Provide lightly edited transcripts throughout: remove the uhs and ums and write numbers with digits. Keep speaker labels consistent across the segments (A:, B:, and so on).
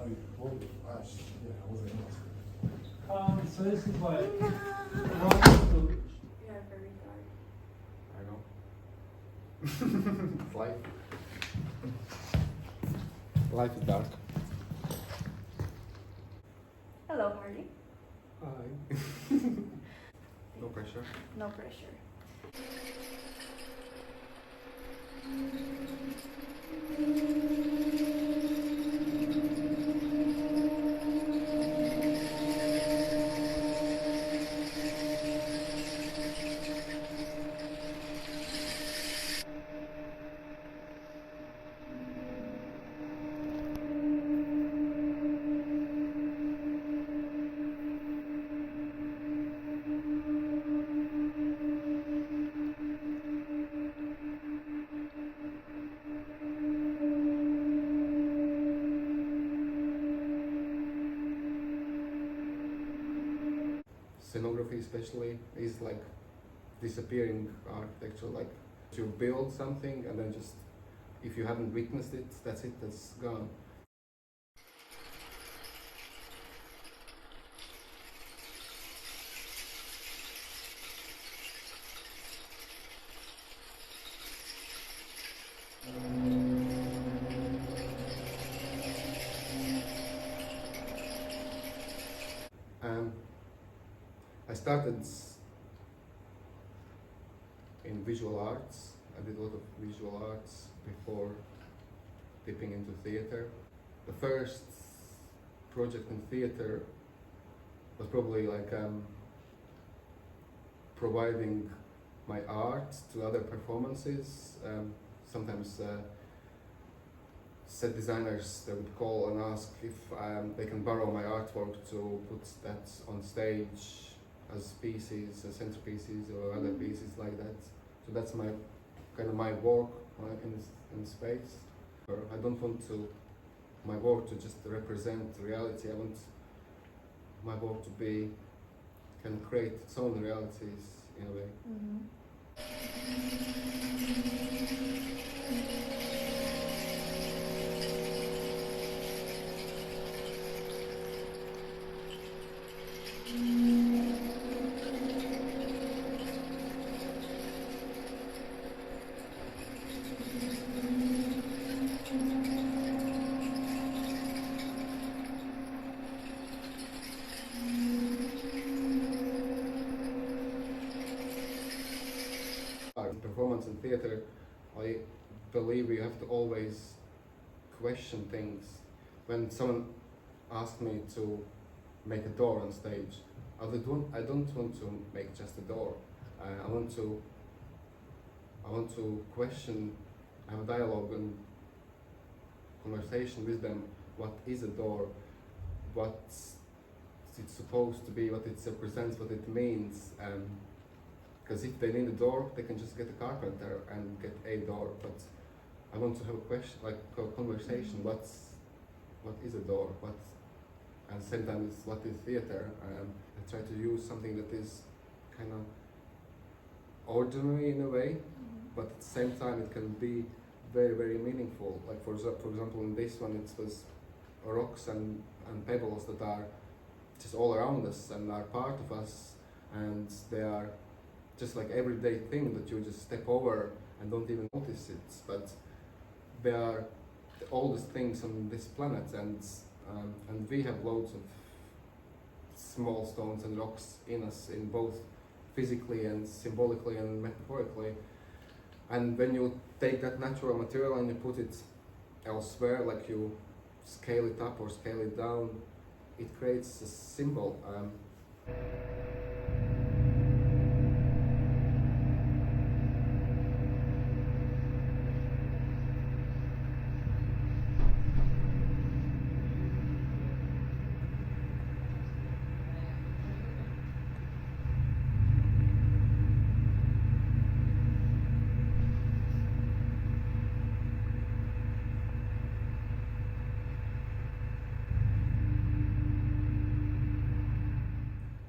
A: Oh, you recorded? I wasn't
B: So this is like right.
C: Yeah, very dark.
D: I know. It's life. Life is dark.
C: Hello, Hardy.
D: Hi. No pressure.
C: No pressure.
D: Scenography especially is like disappearing architecture, like you build something and then just, if you haven't witnessed it, that's it, that's gone. I started in visual arts. I did a lot of visual arts before dipping into theatre. The first project in theatre was probably like providing my art to other performances. Sometimes set designers, they would call and ask if they can borrow my artwork to put that on stage as pieces, as centerpieces or other pieces like that. So that's my kind of my work in space. I don't want my work to just represent reality. I want my work to be, can create its own realities in a way. Performance in theatre, I believe you have to always question things. When someone asked me to make a door on stage, I don't want to make just a door. I want to question, have a dialogue and conversation with them. What is a door? What's it supposed to be? What it represents? What it means? Because if they need a door, they can just get a carpenter and get a door. But I want to have a question, like a conversation. What is a door? And at the same time, what is theatre? I try to use something that is kind of ordinary in a way, but at the same time, it can be very, very meaningful. Like for example, in this one, it was rocks and pebbles that are just all around us and are part of us, and they are just like everyday thing that you just step over and don't even notice it, but they are the oldest things on this planet, and we have loads of small stones and rocks in us, in both physically and symbolically and metaphorically. And when you take that natural material and you put it elsewhere, like you scale it up or scale it down, it creates a symbol.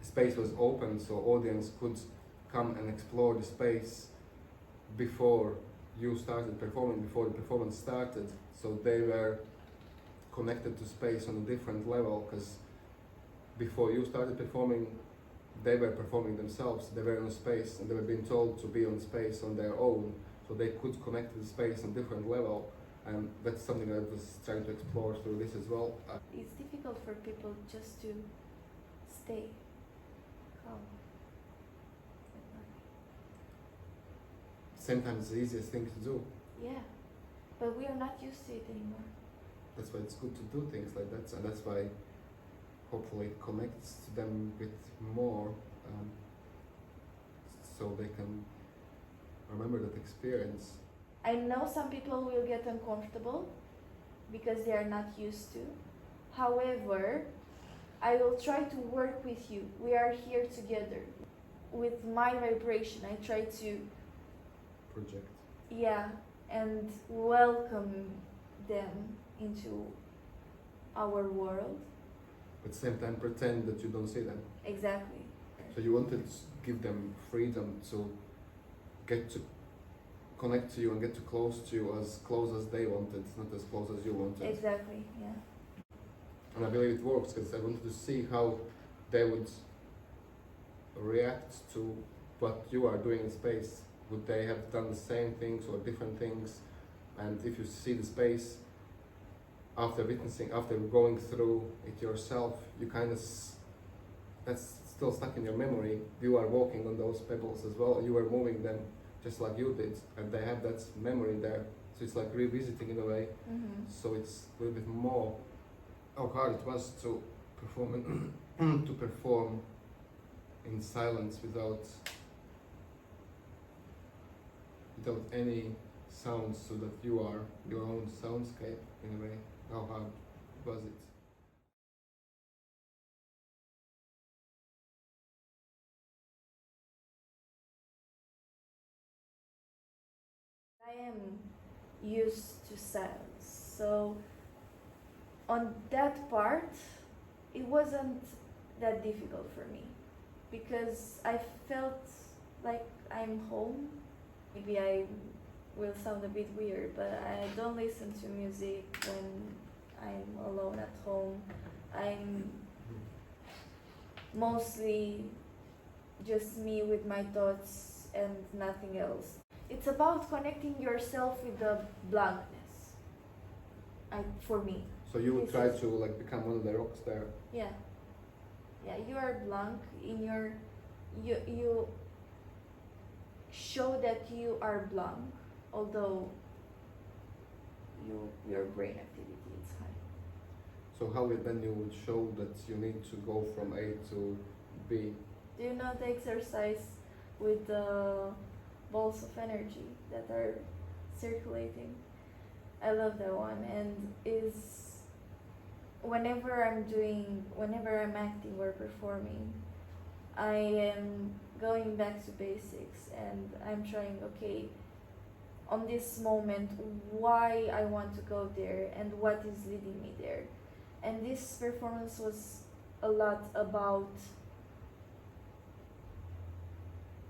D: Space was open, so audience could come and explore the space before you started performing, before the performance started. So they were connected to space on a different level, because before you started performing, they were performing themselves. They were in space and they were being told to be on space on their own, so they could connect to the space on a different level. And that's something I was trying to explore through this as well.
C: It's difficult for people just to stay calm.
D: Sometimes it's the easiest thing to do.
C: Yeah, but we are not used to it anymore.
D: That's why it's good to do things like that, and that's why hopefully it connects to them a bit more, so they can remember that experience.
C: I know some people will get uncomfortable because they are not used to. However, I will try to work with you. We are here together. With my vibration, I try to,
D: Project.
C: yeah, and welcome them into our world.
D: But at the same time, pretend that you don't see them.
C: Exactly.
D: So you wanted to give them freedom to get to connect to you and get to close as they wanted, not as close as you wanted.
C: Exactly, yeah.
D: And I believe it works, because I wanted to see how they would react to what you are doing in space. Would they have done the same things or different things? And if you see the space after witnessing, after going through it yourself, you kind of, that's still stuck in your memory. You are walking on those pebbles as well, you were moving them just like you did, and they have that memory there. So it's like revisiting in a way.
C: Mm-hmm.
D: So it's a little bit more how hard it was to perform to perform in silence without any sounds, so that you are your own soundscape in a way. How hard was it?
C: I am used to silence, so on that part, it wasn't that difficult for me because I felt like I'm home. Maybe I will sound a bit weird, but I don't listen to music when I'm alone at home. I'm mostly just me with my thoughts and nothing else. It's about connecting yourself with the blankness. For me.
D: So you would
C: This
D: try
C: is-
D: to like become one of the rocks there.
C: Yeah. Yeah, you are blank in your you show that you are blank, although your brain activity is high.
D: So how then you would show that you need to go from A to B?
C: Do you know the exercise with the balls of energy that are circulating? I love that one, and is whenever I'm acting or performing, I am going back to basics and I'm trying, okay, on this moment, why I want to go there and what is leading me there. And this performance was a lot about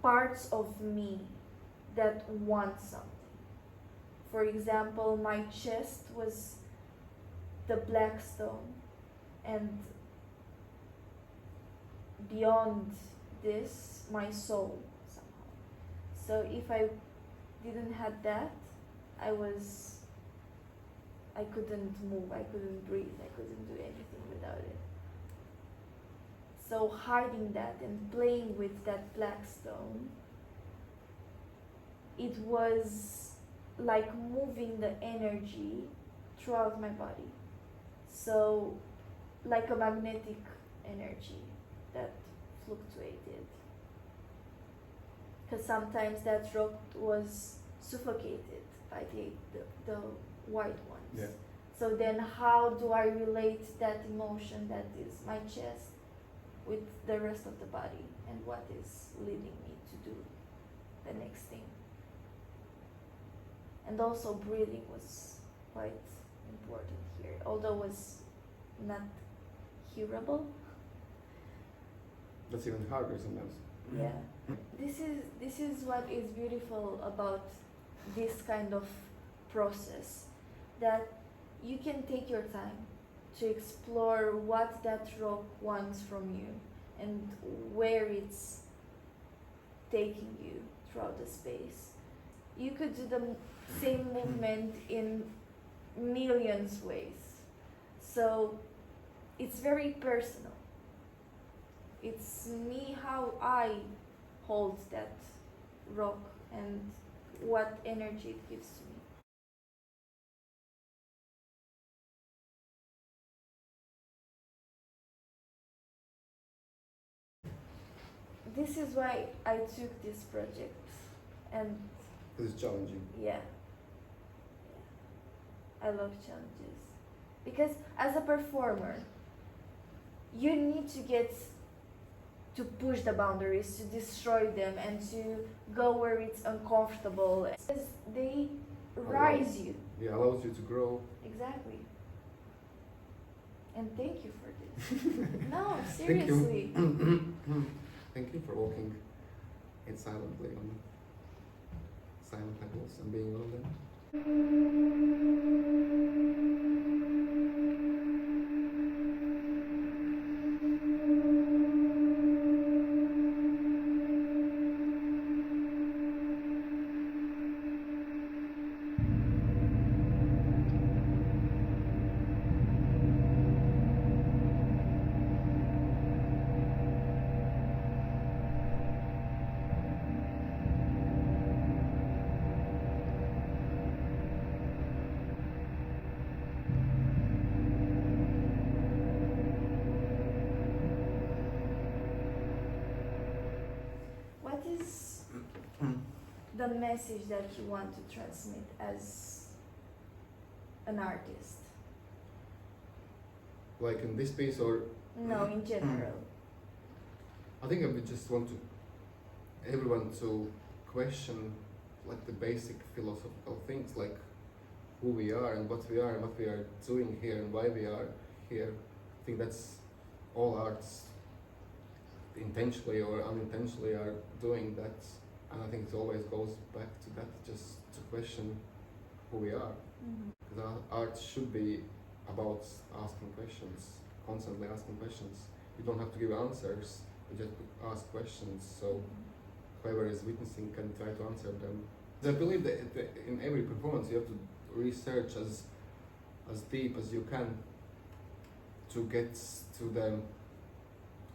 C: parts of me that want something. For example, my chest was the black stone, and beyond this, my soul somehow. So if I didn't have that, I couldn't move, I couldn't breathe, I couldn't do anything without it. So hiding that and playing with that black stone, it was like moving the energy throughout my body. So like a magnetic energy that fluctuated. Because sometimes that rock was suffocated by the white ones.
D: Yeah.
C: So then how do I relate that emotion that is my chest with the rest of the body, and what is leading me to do the next thing? And also breathing was quite important here, although it was not hearable.
D: That's even harder sometimes.
C: Yeah. This is what is beautiful about this kind of process, that you can take your time. to explore what that rock wants from you and where it's taking you throughout the space. You could do the same movement in millions ways. So it's very personal. It's me, how I hold that rock and what energy it gives to me. This is why I took this project, and
D: It's challenging.
C: yeah, I love challenges because as a performer, you need to get to push the boundaries, to destroy them, and to go where it's uncomfortable. Because they rise you.
D: Yeah, allows you to grow.
C: Exactly. And thank you for this. No,
D: Thank
C: seriously.
D: you. Thank you for walking it silently on silent pebbles and being on them.
C: What is the message that you want to transmit as an artist?
D: Like in this piece, or
C: No, in general.
D: I think I would just want to everyone to question like the basic philosophical things, like who we are and what we are and what we are doing here and why we are here. I think that's all arts intentionally or unintentionally are doing that, and I think it always goes back to that, just to question who we are.
C: Mhm.
D: Because art should be about asking questions, constantly asking questions. You don't have to give answers, you just ask questions, so whoever is witnessing can try to answer them. I believe that in every performance you have to research as deep as you can to get to the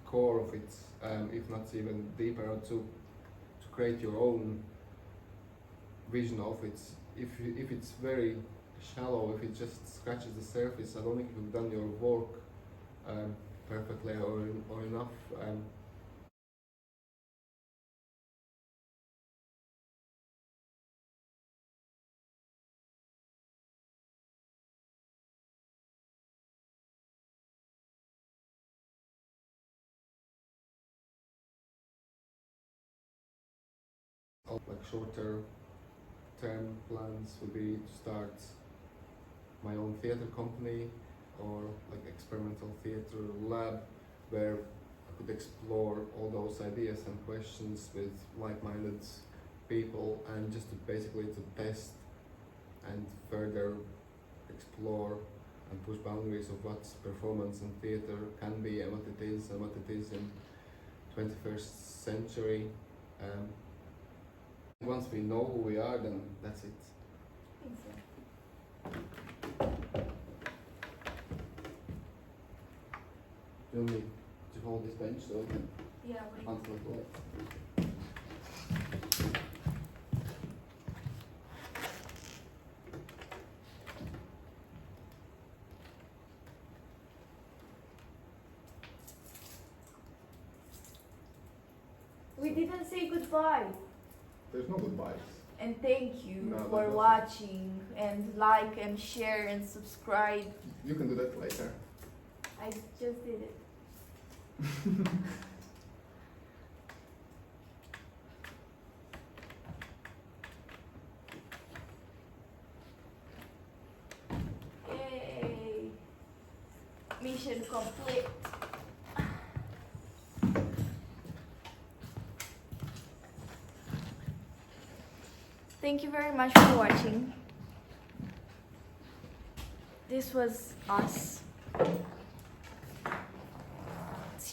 D: core of it, if not even deeper, or to create your own vision of it. If it's very shallow, if it just scratches the surface, I don't think you've done your work perfectly or enough. Like shorter term plans would be to start my own theatre company or like experimental theatre lab where I could explore all those ideas and questions with like-minded people, and just to basically to test and further explore and push boundaries of what performance and theatre can be and what it is in 21st century. Once we know who we are, then that's it. You want me to hold this bench so I can
C: Yeah, wait.
D: answer the light?
C: We didn't say goodbye.
D: There's no goodbyes.
C: And thank you
D: No,
C: for
D: that's
C: watching, and like and share and subscribe.
D: You can do that later.
C: I just did it. Yay! Mission complete. Thank you very much for watching. This was us.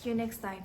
C: See you next time.